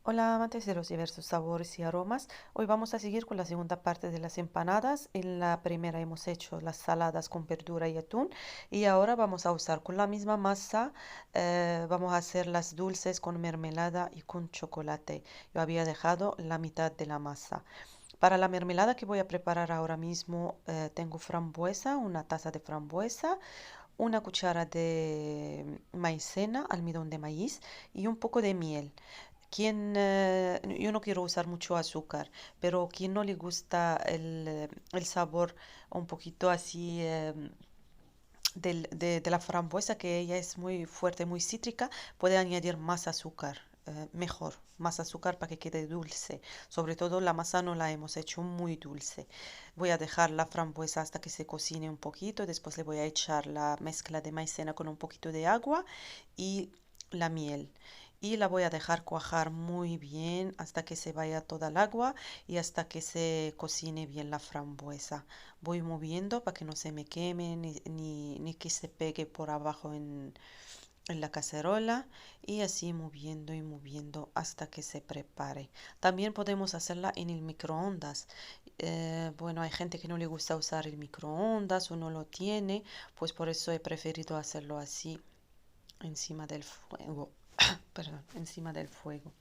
Hola amantes de los diversos sabores y aromas. Hoy vamos a seguir con la segunda parte de las empanadas. En la primera hemos hecho las saladas con verdura y atún y ahora vamos a usar con la misma masa, vamos a hacer las dulces con mermelada y con chocolate. Yo había dejado la mitad de la masa. Para la mermelada que voy a preparar ahora mismo, tengo frambuesa, una taza de frambuesa, una cuchara de maicena, almidón de maíz y un poco de miel. Yo no quiero usar mucho azúcar, pero quien no le gusta el sabor un poquito así de la frambuesa, que ella es muy fuerte, muy cítrica, puede añadir más azúcar, mejor, más azúcar para que quede dulce. Sobre todo la masa no la hemos hecho muy dulce. Voy a dejar la frambuesa hasta que se cocine un poquito, después le voy a echar la mezcla de maicena con un poquito de agua y la miel. Y la voy a dejar cuajar muy bien hasta que se vaya toda el agua y hasta que se cocine bien la frambuesa. Voy moviendo para que no se me queme ni que se pegue por abajo en la cacerola y así moviendo y moviendo hasta que se prepare. También podemos hacerla en el microondas. Bueno, hay gente que no le gusta usar el microondas o no lo tiene, pues por eso he preferido hacerlo así encima del fuego. Perdón, encima del fuego.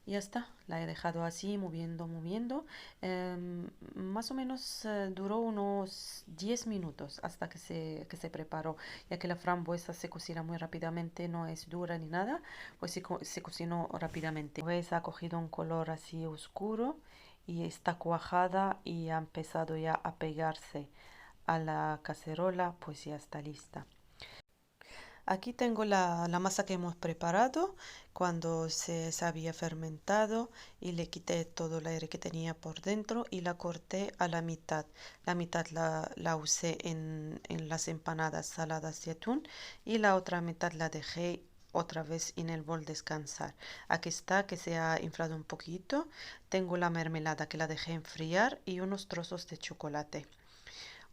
Y ya está, la he dejado así, moviendo, moviendo. Más o menos duró unos 10 minutos hasta que se preparó, ya que la frambuesa se cocina muy rápidamente, no es dura ni nada, pues se cocinó rápidamente. Pues ha cogido un color así oscuro y está cuajada y ha empezado ya a pegarse a la cacerola, pues ya está lista. Aquí tengo la masa que hemos preparado cuando se había fermentado y le quité todo el aire que tenía por dentro y la corté a la mitad. La mitad la usé en las empanadas saladas de atún y la otra mitad la dejé otra vez en el bol descansar. Aquí está, que se ha inflado un poquito. Tengo la mermelada que la dejé enfriar y unos trozos de chocolate.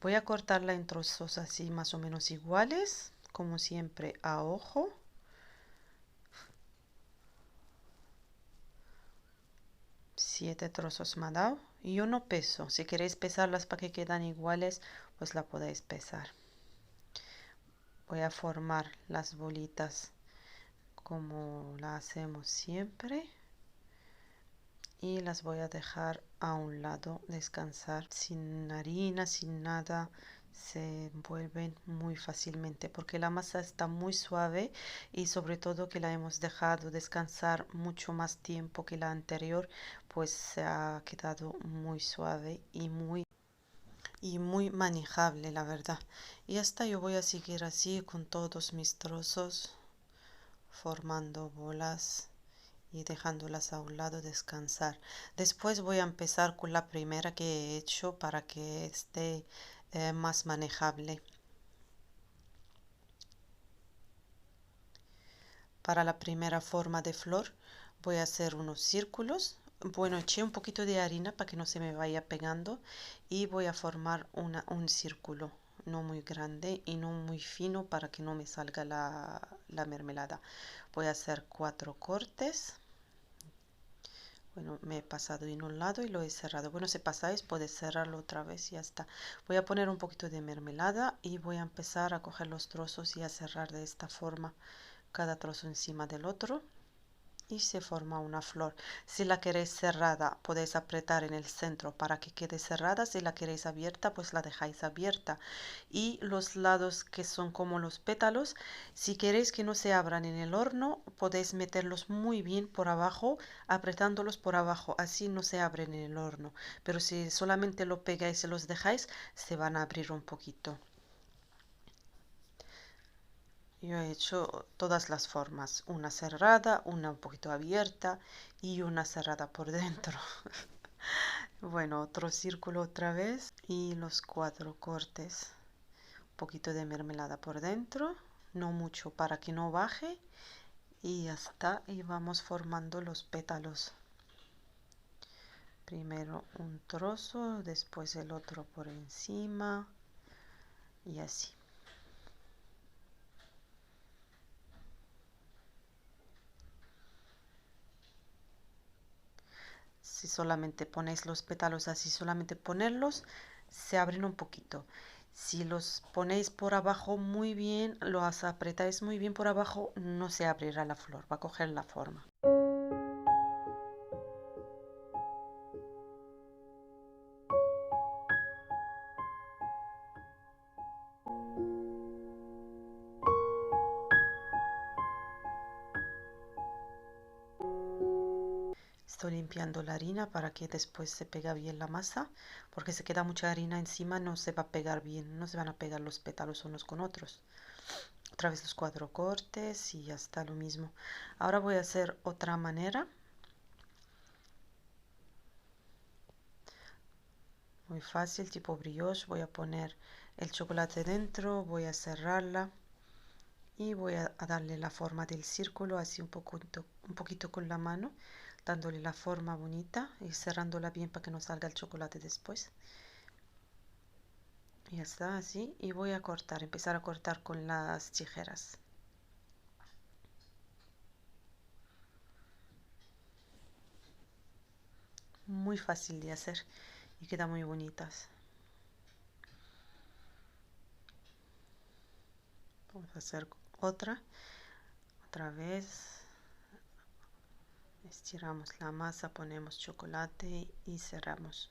Voy a cortarla en trozos así más o menos iguales, como siempre a ojo. 7 trozos me ha dado. Y yo no peso. Si queréis pesarlas para que quedan iguales, pues la podéis pesar. Voy a formar las bolitas como la hacemos siempre. Y las voy a dejar a un lado descansar sin harina, sin nada. Se envuelven muy fácilmente porque la masa está muy suave y sobre todo que la hemos dejado descansar mucho más tiempo que la anterior, pues se ha quedado muy suave y muy manejable, la verdad. Y hasta yo voy a seguir así con todos mis trozos, formando bolas y dejándolas a un lado descansar. Después voy a empezar con la primera que he hecho para que esté más manejable. Para la primera forma de flor voy a hacer unos círculos. Bueno, eché un poquito de harina para que no se me vaya pegando y voy a formar un círculo, no muy grande y no muy fino para que no me salga la mermelada. Voy a hacer 4 cortes. Bueno, me he pasado en un lado y lo he cerrado. Bueno, si pasáis, podéis cerrarlo otra vez y ya está. Voy a poner un poquito de mermelada y voy a empezar a coger los trozos y a cerrar de esta forma, cada trozo encima del otro. Y se forma una flor. Si la queréis cerrada, podéis apretar en el centro para que quede cerrada. Si la queréis abierta, pues la dejáis abierta. Y los lados que son como los pétalos, si queréis que no se abran en el horno, podéis meterlos muy bien por abajo, apretándolos por abajo. Así no se abren en el horno. Pero si solamente lo pegáis y los dejáis, se van a abrir un poquito. Yo he hecho todas las formas, una cerrada, una un poquito abierta y una cerrada por dentro. Bueno, otro círculo otra vez y los 4 cortes. Un poquito de mermelada por dentro, no mucho para que no baje y ya está. Y vamos formando los pétalos. Primero un trozo, después el otro por encima y así. Si solamente ponéis los pétalos así, solamente ponerlos, se abren un poquito. Si los ponéis por abajo muy bien, los apretáis muy bien por abajo, no se abrirá la flor, va a coger la forma. Estoy limpiando la harina para que después se pega bien la masa, porque si queda mucha harina encima no se va a pegar bien, no se van a pegar los pétalos unos con otros. Otra vez los 4 cortes y ya está lo mismo. Ahora voy a hacer otra manera. Muy fácil, tipo brioche. Voy a poner el chocolate dentro, voy a cerrarla y voy a darle la forma del círculo, así un poquito con la mano, dándole la forma bonita y cerrándola bien para que no salga el chocolate después. Y ya está así. Y voy a cortar, empezar a cortar con las tijeras. Muy fácil de hacer y quedan muy bonitas. Vamos a hacer otra vez. Estiramos la masa, ponemos chocolate y cerramos.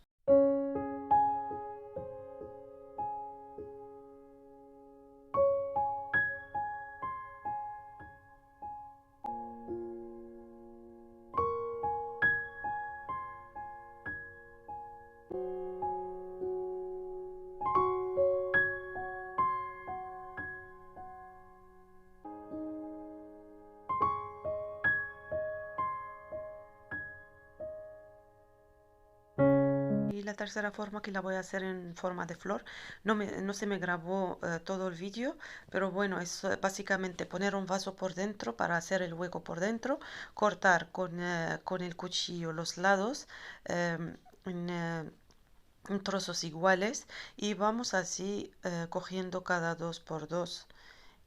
Y la tercera forma que la voy a hacer en forma de flor, no se me grabó todo el vídeo, pero bueno, es básicamente poner un vaso por dentro para hacer el hueco por dentro, cortar con el cuchillo los lados en trozos iguales y vamos así cogiendo cada 2 por 2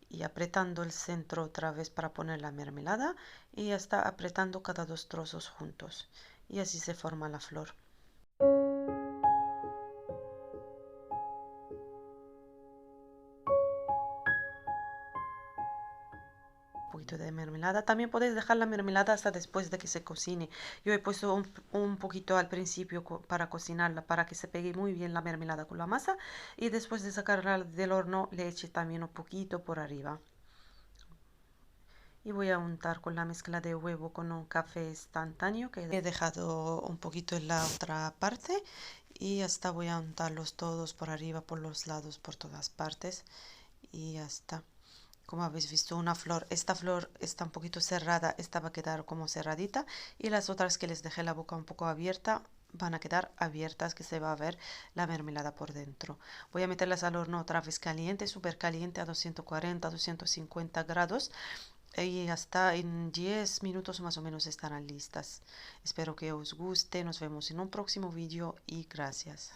y apretando el centro otra vez para poner la mermelada y ya está apretando cada 2 trozos juntos y así se forma la flor. Poquito de mermelada. También podéis dejar la mermelada hasta después de que se cocine. Yo he puesto un poquito al principio para cocinarla, para que se pegue muy bien la mermelada con la masa. Y después de sacarla del horno le eché también un poquito por arriba. Y voy a untar con la mezcla de huevo con un café instantáneo que he dejado un poquito en la otra parte. Y hasta voy a untarlos todos por arriba, por los lados, por todas partes. Y ya está. Como habéis visto, una flor, esta flor está un poquito cerrada, esta va a quedar como cerradita y las otras que les dejé la boca un poco abierta van a quedar abiertas, que se va a ver la mermelada por dentro. Voy a meterlas al horno otra vez caliente, súper caliente a 240, 250 grados y hasta en 10 minutos más o menos estarán listas. Espero que os guste, nos vemos en un próximo vídeo y gracias.